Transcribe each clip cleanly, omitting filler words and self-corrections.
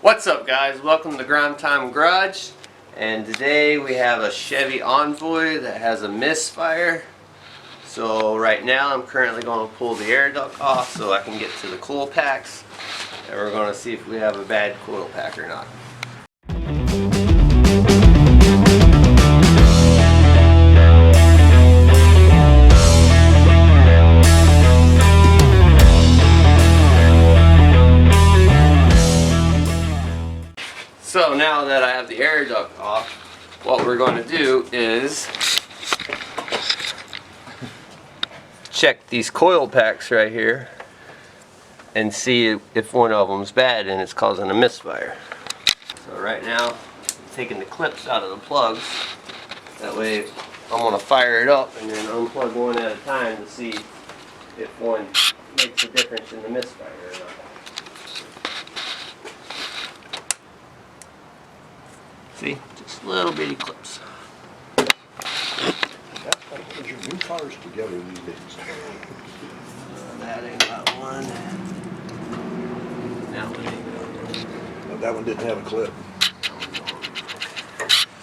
What's up, guys? Welcome to Grind Time Garage, and today we have a Chevy Envoy that has a misfire. So right now I'm currently going to pull the air duct off so I can get to the coil packs, and we're going to see if we have a bad coil pack or not. So now that I have the air duct off, what we're going to do is check these coil packs right here and see if one of them's bad and it's causing a misfire. So right now, I'm taking the clips out of the plugs. That way I'm going to fire it up and then unplug one at a time to see if one makes a difference in the misfire or not. See, just little bitty clips. Put your new cars together these days. That ain't got one. That one ain't got one. No, that one didn't have a clip.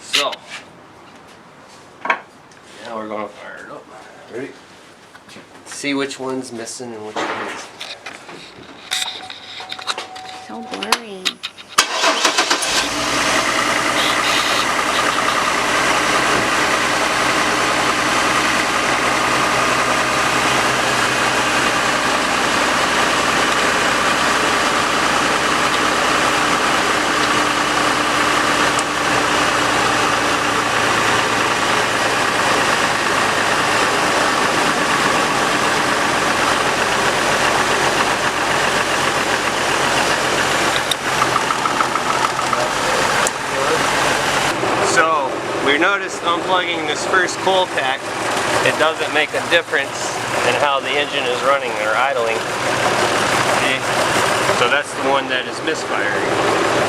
So, now we're going to fire it up. Ready? See which one's missing and which one isn't. So blurry. We noticed unplugging this first coil pack, it doesn't make a difference in how the engine is running or idling. See? So that's the one that is misfiring.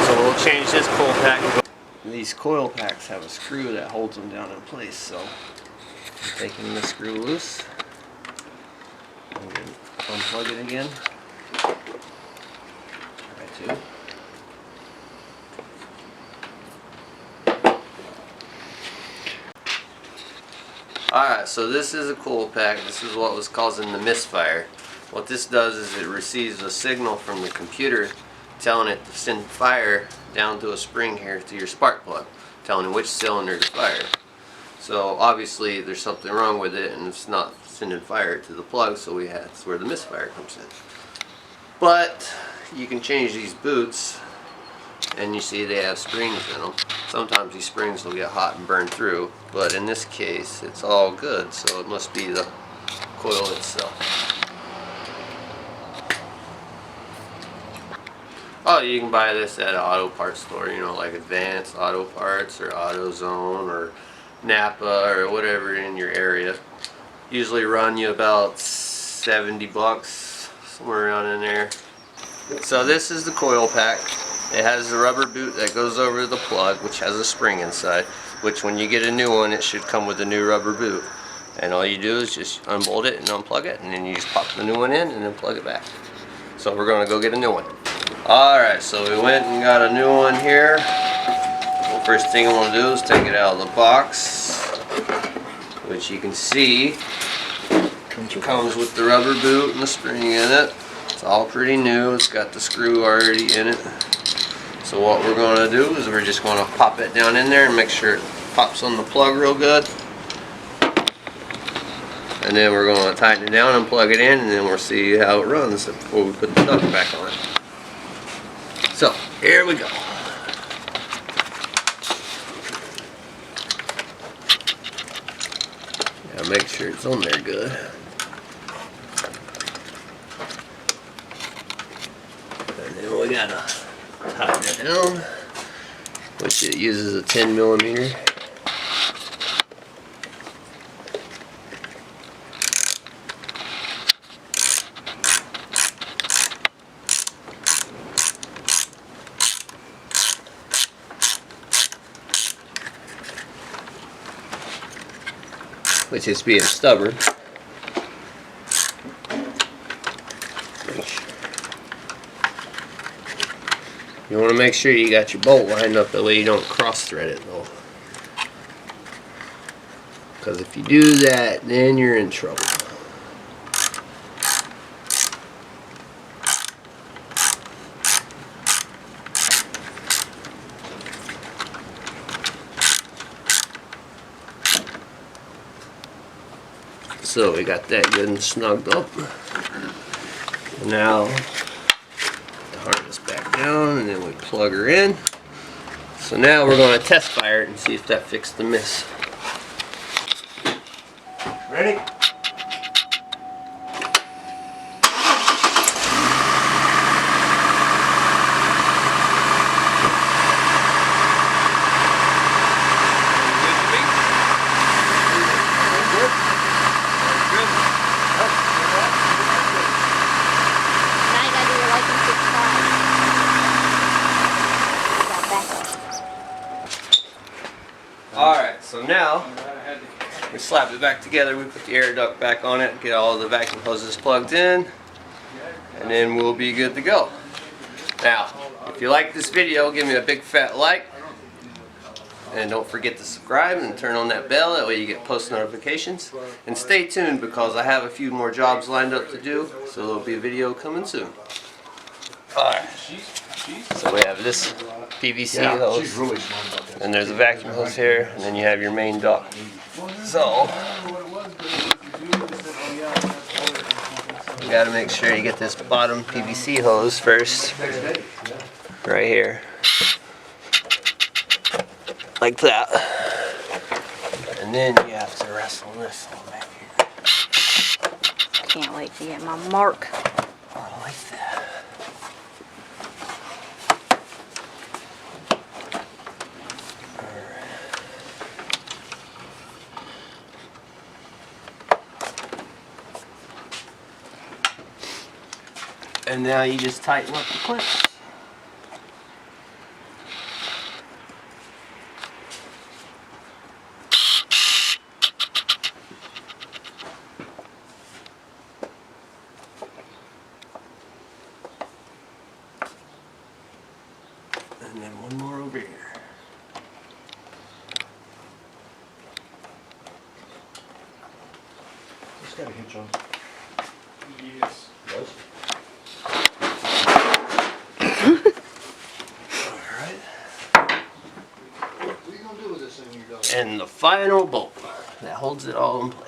So we'll change this coil pack. These coil packs have a screw that holds them down in place. So I'm taking the screw loose. I'm going to unplug it again. Try to. Alright, so this is a coil pack. This is what was causing the misfire. What this does is it receives a signal from the computer telling it to send fire down to a spring here to your spark plug, telling it which cylinder to fire. So obviously there's something wrong with it and it's not sending fire to the plug, so that's where the misfire comes in. But you can change these boots, and you see they have springs in them. Sometimes these springs will get hot and burn through, but in this case it's all good, so it must be the coil itself. Oh, you can buy this at an auto parts store, you know, like Advanced Auto Parts or AutoZone or Napa or whatever in your area. Usually run you about 70 bucks, somewhere around in there. So this is the coil pack. It has a rubber boot that goes over the plug, which has a spring inside, which when you get a new one, it should come with a new rubber boot. And all you do is just unbolt it and unplug it, and then you just pop the new one in and then plug it back. So we're going to go get a new one. Alright, so we went and got a new one here. Well, first thing I'm going to do is take it out of the box, which you can see comes with the rubber boot and the spring in it. It's all pretty new. It's got the screw already in it. So what we're going to do is we're just going to pop it down in there and make sure it pops on the plug real good. And then we're going to tighten it down and plug it in, and then we'll see how it runs before we put the duct back on. So here we go. Yeah, make sure it's on there good. And then we gotta tighten it down, which it uses a 10mm. Which is being stubborn. You want to make sure you got your bolt lined up that way you don't cross thread it though. Because if you do that, then you're in trouble. So we got that good and snugged up. And now the harness back down and then we plug her in. So now we're going to test fire it and see if that fixed the miss. Ready? Alright, so now we slap it back together, we put the air duct back on it, get all the vacuum hoses plugged in, and then we'll be good to go. Now, if you like this video, give me a big fat like, and don't forget to subscribe and turn on that bell, that way you get post notifications. And stay tuned because I have a few more jobs lined up to do, so there'll be a video coming soon. Alright, so we have this PVC hose. She's really smart about that. And there's a vacuum hose here, and then you have your main duct. So, you gotta make sure you get this bottom PVC hose first, right here, like that. And then you have to wrestle this one back here. Can't wait to get my mark. Oh, like that. And now you just tighten up the clips. And then one more over here. It's got a hitch on. Yes. Does? And the final bolt that holds it all in place.